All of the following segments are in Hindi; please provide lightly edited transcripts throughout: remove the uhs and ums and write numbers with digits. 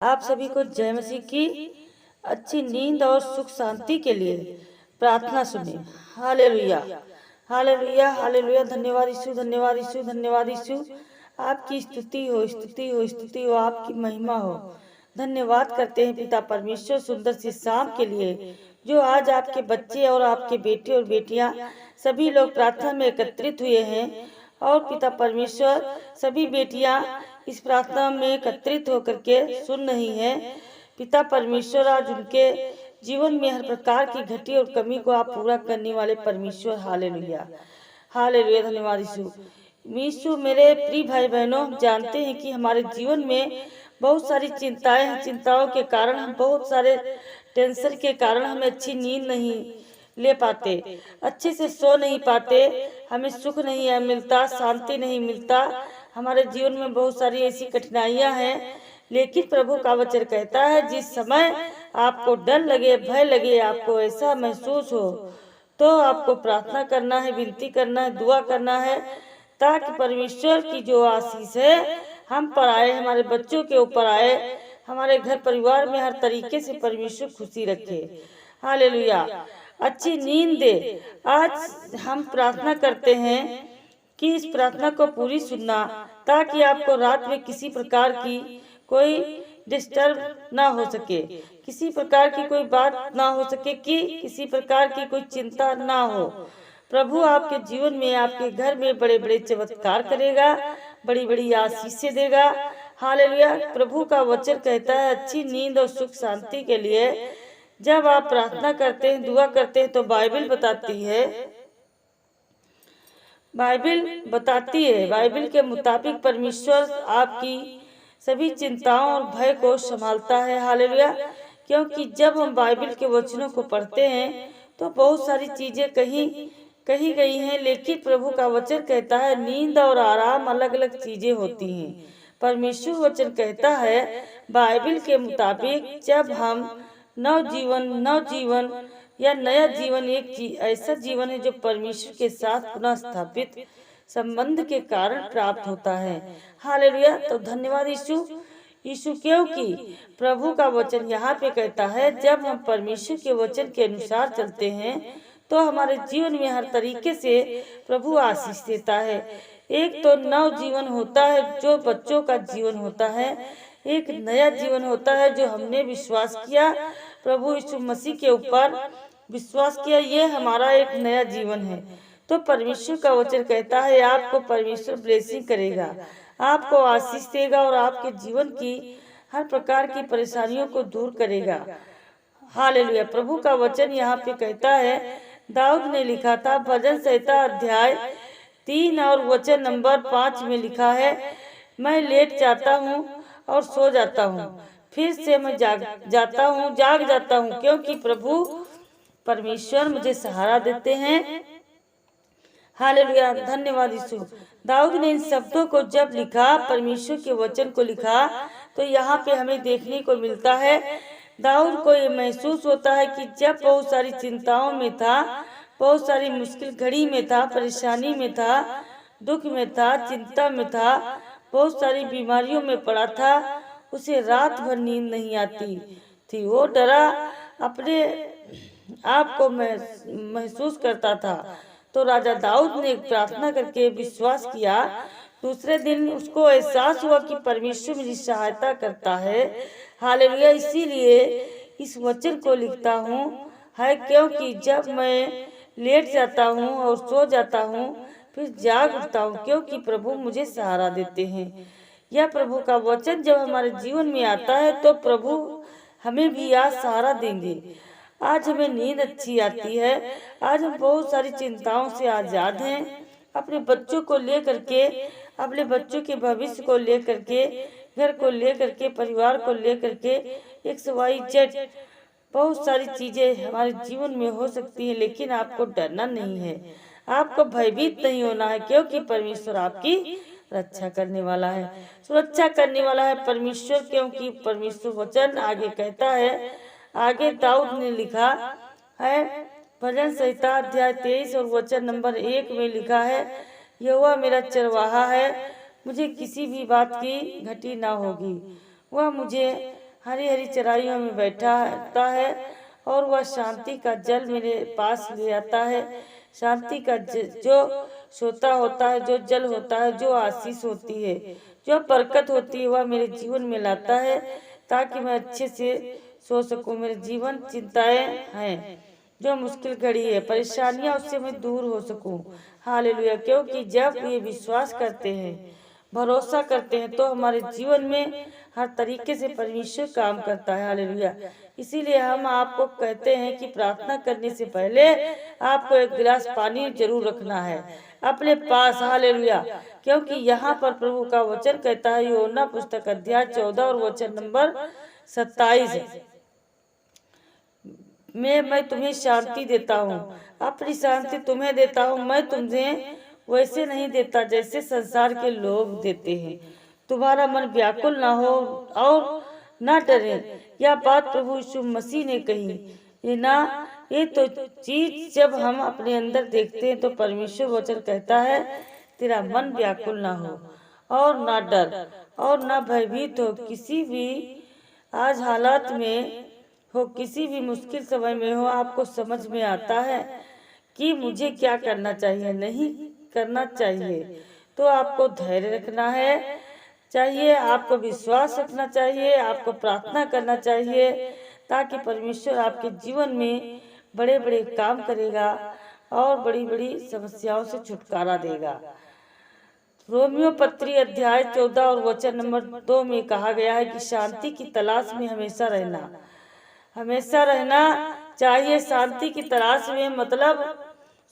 आप सभी को जय मसीह की अच्छी नींद और सुख शांति के लिए प्रार्थना सुने। Hallelujah, hallelujah, hallelujah. धन्यवाद यीशु, धन्यवाद यीशु, धन्यवाद यीशु। आपकी स्तुति हो, स्तुति हो, स्तुति हो, आपकी महिमा हो। धन्यवाद करते हैं पिता परमेश्वर सुंदर सी शाम के लिए, जो आज आपके बच्चे और आपके बेटे और बेटियां सभी लोग प्रार्थना में एकत्रित हुए हैं। और पिता परमेश्वर सभी बेटियां इस प्रार्थना में एकत्रित होकर के सुन रही हैं। पिता परमेश्वर आज उनके जीवन में हर प्रकार की घटी और कमी को आप पूरा करने वाले परमेश्वर। Hallelujah, hallelujah. धन्यवाद यीशु। यीशु, मेरे प्रिय भाई बहनों, हम जानते हैं कि हमारे जीवन में बहुत सारी चिंताएं हैं। चिंताओं के कारण हम बहुत सारे टेंशन के कारण हमें अच्छी नींद नहीं ले पाते, अच्छे से सो नहीं पाते, हमें सुख नहीं मिलता, शांति नहीं मिलता। हमारे जीवन में बहुत सारी ऐसी कठिनाइयां हैं, लेकिन प्रभु का वचन कहता है जिस समय आपको डर लगे, भय लगे, आपको ऐसा महसूस हो, तो आपको प्रार्थना करना है, विनती करना है, दुआ करना है, ताकि परमेश्वर की जो आशीष है हम पर आए, हमारे बच्चों के ऊपर आए, हमारे घर परिवार में हर तरीके से परमेश्वर खुशी रखे। हालेलुया, अच्छी नींद दे। आज हम प्रार्थना करते हैं कि इस प्रार्थना को पूरी सुनना, ताकि आपको रात में किसी प्रकार की कोई डिस्टर्ब ना हो सके, किसी प्रकार की कोई बात ना हो सके, कि किसी प्रकार की कोई चिंता ना हो। प्रभु आपके जीवन में, आपके घर में बड़े बड़े चमत्कार करेगा, बड़ी बड़ी आशीषें देगा। हालेलुया। प्रभु का वचन कहता है अच्छी नींद और सुख शांति के लिए जब आप प्रार्थना करते हैं, दुआ करते हैं, तो बाइबल बताती है, बाइबल के मुताबिक परमेश्वर आपकी सभी चिंताओं और भय को संभालता है। हालेलुया। क्योंकि जब हम बाइबल के वचनों को पढ़ते हैं तो बहुत सारी चीजें कही गई हैं, लेकिन प्रभु का वचन कहता है नींद और आराम अलग अलग चीजें होती हैं। परमेश्वर वचन कहता है बाइबल के मुताबिक जब हम नवजीवन या नया जीवन एक ऐसा जीवन है जो परमेश्वर के साथ पुनः स्थापित संबंध के कारण प्राप्त होता है। हालेलुया। तो धन्यवाद यीशु, क्योंकि प्रभु का वचन यहाँ पे कहता है जब हम परमेश्वर के वचन के अनुसार चलते हैं तो हमारे जीवन में हर तरीके से प्रभु आशीष देता है। एक तो नव जीवन होता है जो बच्चों का जीवन होता है, एक नया जीवन होता है जो हमने विश्वास किया, प्रभु यीशु मसीह के ऊपर विश्वास किया, ये हमारा एक नया जीवन है। तो परमेश्वर का वचन कहता है आपको परमेश्वर ब्लेसिंग करेगा, आपको आशीष देगा और आपके जीवन की हर प्रकार की परेशानियों को दूर करेगा। हालेलुया। प्रभु का वचन यहाँ पे कहता है, दाऊद ने लिखा था, भजन संहिता अध्याय 3 और वचन नंबर 5 में लिखा है, मैं लेट जाता हूँ और सो जाता हूँ, फिर से मैं जाग जाता हूँ, क्योंकि प्रभु परमेश्वर मुझे सहारा देते हैं। हालेलुया। धन्यवाद यीशु। दाऊद ने इन शब्दों को जब लिखा, परमेश्वर के वचन को लिखा, तो यहाँ पे हमें देखने को मिलता है दाऊद को ये महसूस होता है कि जब बहुत सारी चिंताओं में था, बहुत सारी मुश्किल घड़ी में था, परेशानी में था, दुख में था, चिंता में था, बहुत सारी बीमारियों में पड़ा था, उसे रात भर नींद नहीं आती थी, वो डरा अपने आप को महसूस करता था। तो राजा दाऊद ने प्रार्थना करके विश्वास किया। दूसरे दिन उसको एहसास हुआ कि परमेश्वर मेरी सहायता करता है। हालेलुया। इसीलिए इस वचन को लिखता हूँ है, क्योंकि जब मैं लेट जाता हूँ और सो जाता हूँ, फिर जाग उठता हूँ, क्योंकि प्रभु मुझे सहारा देते हैं। यह प्रभु का वचन जब हमारे जीवन में आता है तो प्रभु हमें भी आज सहारा देंगे। आज हमें नींद अच्छी आती है, आज हम बहुत सारी चिंताओं से आजाद हैं, अपने बच्चों को लेकर के, अपने बच्चों के भविष्य को लेकर के, घर को लेकर के, परिवार को लेकर के, XYZ बहुत सारी चीजें हमारे जीवन में हो सकती है, लेकिन आपको डरना नहीं है, आपको भयभीत नहीं होना है, क्योंकि परमेश्वर आपकी रक्षा करने वाला है, सुरक्षा करने वाला है परमेश्वर। क्योंकि परमेश्वर वचन आगे कहता है, आगे दाऊद ने लिखा है, भजन संहिता अध्याय 23 और वचन नंबर 1 में लिखा है, यहोवा मेरा चरवाहा है, मुझे किसी भी बात की घटी ना होगी, वह मुझे हरी हरी चराइयों में बैठाता है और वह शांति का जल मेरे पास ले आता है। शांति का जो सोता होता है, जो जल होता है, जो आशीष होती है, जो बरकत होती है, वह मेरे जीवन में लाता है ताकि मैं अच्छे से सो सकूं। मेरे जीवन चिंताएं हैं, जो मुश्किल घड़ी है, परेशानियां, उससे मैं दूर हो सकूं। हालेलुया। क्योंकि जब ये विश्वास करते हैं, भरोसा करते हैं, तो हमारे जीवन में हर तरीके से परमेश्वर काम करता है। हालेलुया। इसीलिए हम आपको कहते हैं कि प्रार्थना करने से पहले आपको एक गिलास पानी जरूर रखना है अपने पास। हालेलुया। क्योंकि यहाँ पर प्रभु का वचन कहता है, यूहन्ना पुस्तक अध्याय 14 और वचन नंबर 27 में, मैं तुम्हें शांति देता हूँ, अपनी शांति तुम्हें देता हूँ। मैं तुम्हें वैसे नहीं देता जैसे संसार के लोग देते हैं। तुम्हारा मन व्याकुल ना हो और ना डरे। यह बात प्रभु यीशु मसीह ने कही। ये तो चीज जब हम अपने अंदर देखते हैं तो परमेश्वर वचन कहता है, तेरा मन व्याकुल ना हो और ना डर और ना भयभीत हो। किसी भी आज हालात में हो, किसी भी मुश्किल समय में हो, आपको समझ में आता है कि मुझे क्या करना चाहिए, नहीं करना चाहिए, तो आपको धैर्य रखना है चाहिए, आपको विश्वास रखना चाहिए, आपको प्रार्थना करना चाहिए, ताकि परमेश्वर आपके जीवन में बड़े बड़े काम करेगा और बड़ी बड़ी समस्याओं से छुटकारा देगा। रोमियो पत्री अध्याय 14 और वचन नंबर 2 में कहा गया है कि शांति की तलाश में हमेशा रहना चाहिए। शांति की तलाश में मतलब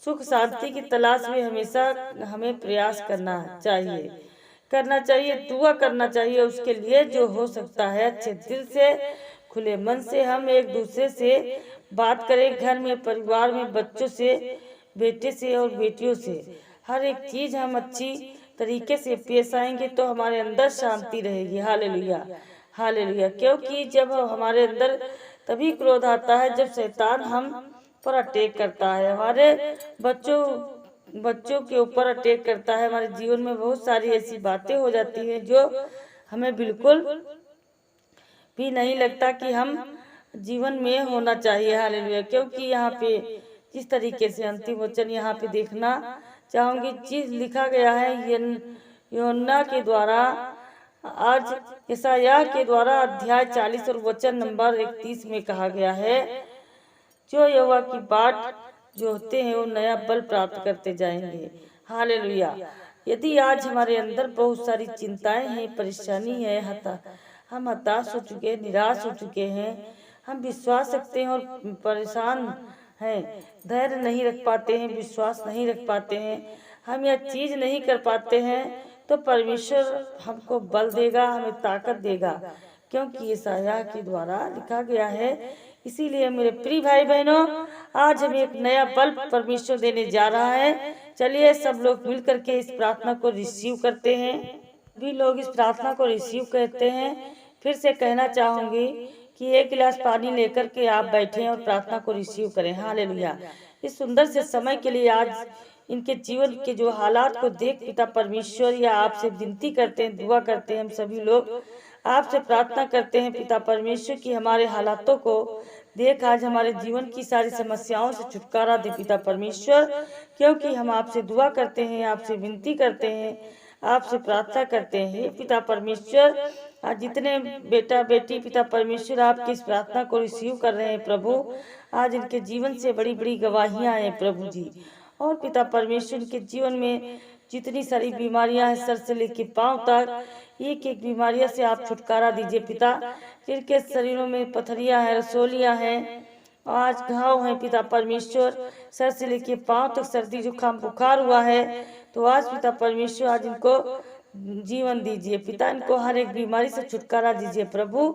सुख शांति की तलाश में हमेशा हमें प्रयास करना चाहिए, दुआ करना चाहिए उसके लिए जो हो सकता है। अच्छे दिल से, खुले मन से हम एक दूसरे से बात करें, घर में, परिवार में, बच्चों से, बेटे से और बेटियों से। हर एक चीज हम अच्छी तरीके से पेश आएंगे तो हमारे अंदर शांति रहेगी। हालेलुया। हालेलुया। क्योंकि जब हमारे अंदर तभी क्रोध आता है जब शैतान हम पर अटैक करता है, हमारे बच्चों के ऊपर अटैक करता है। हमारे जीवन में बहुत सारी ऐसी बातें हो जाती हैं जो हमें बिल्कुल भी नहीं लगता कि हम जीवन में होना चाहिए। हालेलुया। क्योंकि यहाँ पे जिस तरीके से अंतिम वचन यहाँ पे देखना चाहूंगी, चीज लिखा गया है यूहन्ना के द्वारा, आज यशायाह के द्वारा अध्याय 40 और वचन नंबर 31 में कहा गया है, जो यहोवा की बाट जोहते हैं वो नया बल प्राप्त करते जाएंगे। हालेलुया। यदि आज हमारे अंदर बहुत सारी चिंताएं हैं, परेशानी है, हम हताश हो चुके हैं, निराश हो चुके हैं, हम विश्वास रखते हैं और परेशान हैं, धैर्य नहीं रख पाते हैं, विश्वास नहीं रख पाते हैं, हम यह चीज नहीं कर पाते हैं, तो परमेश्वर हमको बल देगा, हमें ताकत देगा, क्योंकि यशायाह के द्वारा लिखा गया है। इसीलिए मेरे प्रिय भाई बहनों, आज हमें एक नया बल परमेश्वर देने जा रहा है। चलिए सब लोग मिल करके इस प्रार्थना को रिसीव करते हैं। भी लोग इस प्रार्थना को रिसीव करते हैं। फिर से कहना चाहूंगी कि एक गिलास पानी लेकर के आप बैठें और प्रार्थना को रिसीव करें। हालेलुया। इस सुंदर से समय के लिए आज इनके जीवन के जो हालात को देख पिता परमेश्वर या आपसे विनती करते हैं, दुआ करते हैं, हम सभी लोग आपसे प्रार्थना करते हैं पिता परमेश्वर की हमारे हालातों को देख आज हमारे जीवन की सारी समस्याओं से छुटकारा दे पिता परमेश्वर। क्योंकि हम आपसे दुआ करते हैं, आपसे विनती करते हैं, आपसे प्रार्थना करते हैं पिता परमेश्वर। आज जितने बेटा बेटी पिता परमेश्वर आपकी इस प्रार्थना को रिसीव कर रहे हैं प्रभु, आज इनके जीवन से बड़ी बड़ी गवाहियां हैं प्रभु जी। और पिता परमेश्वर के जीवन में जितनी सारी बीमारियां हैं, सर से लेके पांव तक एक एक बीमारियों से आप छुटकारा दीजिए पिता। जिनके शरीरों में पथरियां हैं, रसोलियां हैं, आज घाव हैं पिता परमेश्वर, सर से लेके पांव तक सर्दी जुकाम बुखार हुआ है, तो आज पिता परमेश्वर आज इनको जीवन दीजिए पिता, इनको हर एक बीमारी से छुटकारा दीजिए प्रभु।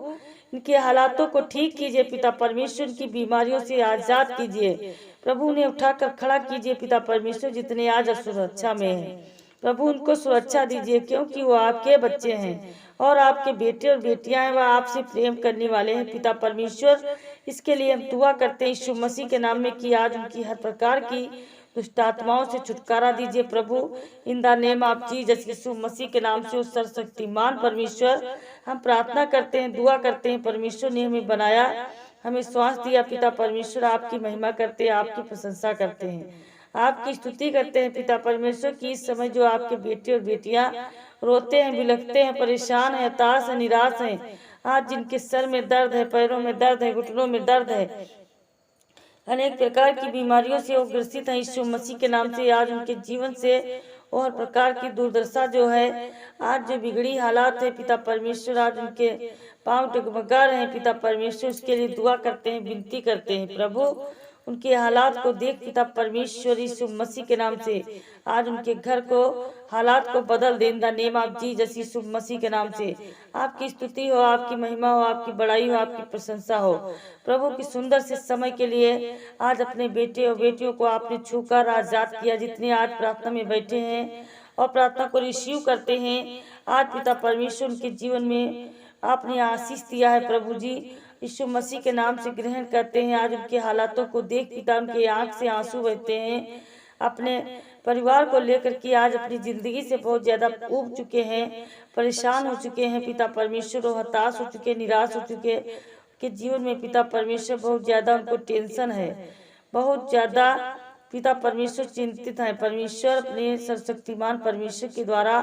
इनके हालातों को ठीक कीजिए पिता परमेश्वर, की बीमारियों से आजाद कीजिए प्रभु। उन्हें उठाकर खड़ा कीजिए पिता परमेश्वर, जितने आज सुरक्षा में हैं प्रभु उनको सुरक्षा दीजिए, क्योंकि वो आपके बच्चे हैं और आपके बेटे और बेटियां हैं, वह आपसे प्रेम करने वाले हैं पिता परमेश्वर। इसके लिए हम दुआ करते हैं यीशु मसीह के नाम में कि आज उनकी हर प्रकार की दुष्ट आत्माओं से छुटकारा दीजिए प्रभु। In the name of Jesus, Yeshu Masih के नाम से उस सर्वशक्तिमान परमेश्वर हम प्रार्थना करते हैं, दुआ करते हैं। परमेश्वर ने हमें बनाया, हमें श्वास दिया। पिता परमेश्वर आपकी महिमा करते हैं, आपकी प्रशंसा करते हैं, आपकी स्तुति करते हैं। पिता परमेश्वर की इस समय जो आपके बेटे और बेटियां रोते हैं, बिलखते हैं, परेशान हैं, हताश हैं, निराश हैं, आज जिनके सर में दर्द है, पैरों में दर्द है, घुटनों में दर्द है, अनेक प्रकार की बीमारियों से वो ग्रसित हैं, यीशु मसीह के नाम से आज उनके जीवन से और प्रकार की दुर्दशा जो है, आज जो बिगड़ी हालात है, पिता परमेश्वर आज उनके पांव डगमगा रहे हैं। पिता परमेश्वर उसके लिए दुआ करते हैं, विनती करते हैं प्रभु। उनके हालात को देख पिता परमेश्वर यीशु मसीह के नाम से आज उनके घर को, हालात को बदल दे। In the name of Jesus, Yeshu Masih के नाम से आपकी स्तुति हो, आपकी महिमा हो, आपकी बड़ाई हो, आपकी प्रशंसा हो। प्रभु की सुंदर से समय के लिए आज अपने बेटे और बेटियों को आपने छूकर आजाद किया। जितने आज प्रार्थना में बैठे हैं और प्रार्थना को रिसीव करते हैं, आज पिता परमेश्वर उनके जीवन में आपने आशीष दिया है प्रभु जी। यीशु मसीह के नाम से ग्रहण करते हैं। आज उनके हालातों को देख पिता उनके आंख से आंसू बहते हैं। अपने परिवार को लेकर के आज अपनी जिंदगी से बहुत ज्यादा ऊब चुके हैं, परेशान हो चुके हैं पिता परमेश्वर, और हताश हो चुके, निराश हो चुके के जीवन में पिता परमेश्वर बहुत ज्यादा उनको टेंशन है, बहुत ज्यादा पिता परमेश्वर चिंतित है। परमेश्वर अपने सर्वशक्तिमान परमेश्वर के द्वारा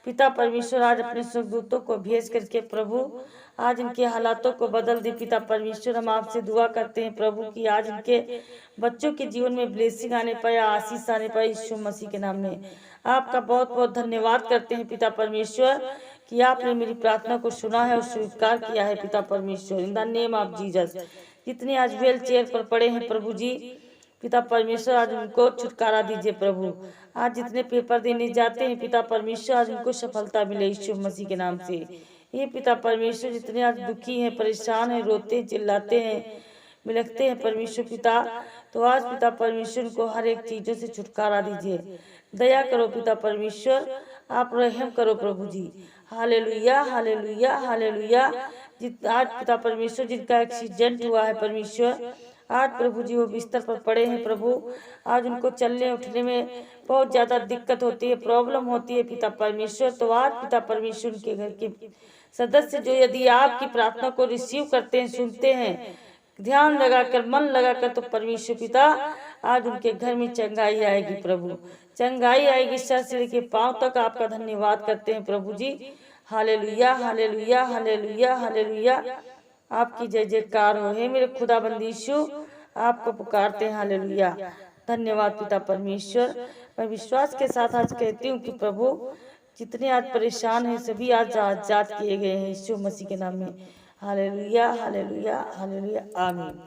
पिता परमेश्वर आज अपने स्वर्गदूतों को भेज करके प्रभु आज इनके हालातों को बदल दे। पिता परमेश्वर हम आपसे दुआ करते हैं प्रभु कि आज इनके बच्चों के जीवन में ब्लेसिंग आने पाए, आशीष आने पाए, यीशु मसीह के नाम में आपका बहुत बहुत धन्यवाद करते हैं पिता परमेश्वर कि आपने मेरी प्रार्थना को सुना है और स्वीकार किया है। पिता परमेश्वर इन द नेम ऑफ जीसस, जितने आज व्हील चेयर पर पड़े हैं प्रभु जी, पिता परमेश्वर आज उनको छुटकारा दीजिए प्रभु। आज जितने पेपर देने जाते हैं पिता परमेश्वर आज उनको सफलता मिले यीशु मसीह के नाम से। ये पिता परमेश्वर जितने आज दुखी हैं, परेशान हैं, रोते हैं, चिल्लाते हैं, बिलखते हैं परमेश्वर पिता, तो आज पिता परमेश्वर को हर एक चीजों से छुटकारा दीजिए। दया करो पिता परमेश्वर, आप रहम करो प्रभु जी। Hallelujah hallelujah hallelujah. आज पिता परमेश्वर जिनका एक्सीडेंट हुआ है परमेश्वर, आज प्रभु जी वो बिस्तर पर पड़े हैं प्रभु, आज उनको चलने उठने में बहुत ज्यादा दिक्कत होती है, प्रॉब्लम होती है पिता परमेश्वर। तो आज पिता परमेश्वर उनके घर के सदस्य जो यदि आपकी प्रार्थना को रिसीव करते हैं, सुनते हैं, ध्यान लगाकर, मन लगाकर, तो परमेश्वर पिता आज उनके घर में चंगाई आएगी प्रभु, चंगाई आएगी। सर से लेके पांव तक आपका धन्यवाद करते हैं प्रभु जी। Hallelujah hallelujah hallelujah hallelujah. आपकी जय जयकार हो। हे मेरे खुदाबंद यीशु, आपको पुकारते हैं। हालेलुया। धन्यवाद पिता परमेश्वर। मैं विश्वास के साथ आज कहती हूँ कि प्रभु जितने आज परेशान हैं सभी आज आजाद किए गए हैं यीशु मसीह के नाम में। हालेलुया हालेलुया हालेलुया आमीन।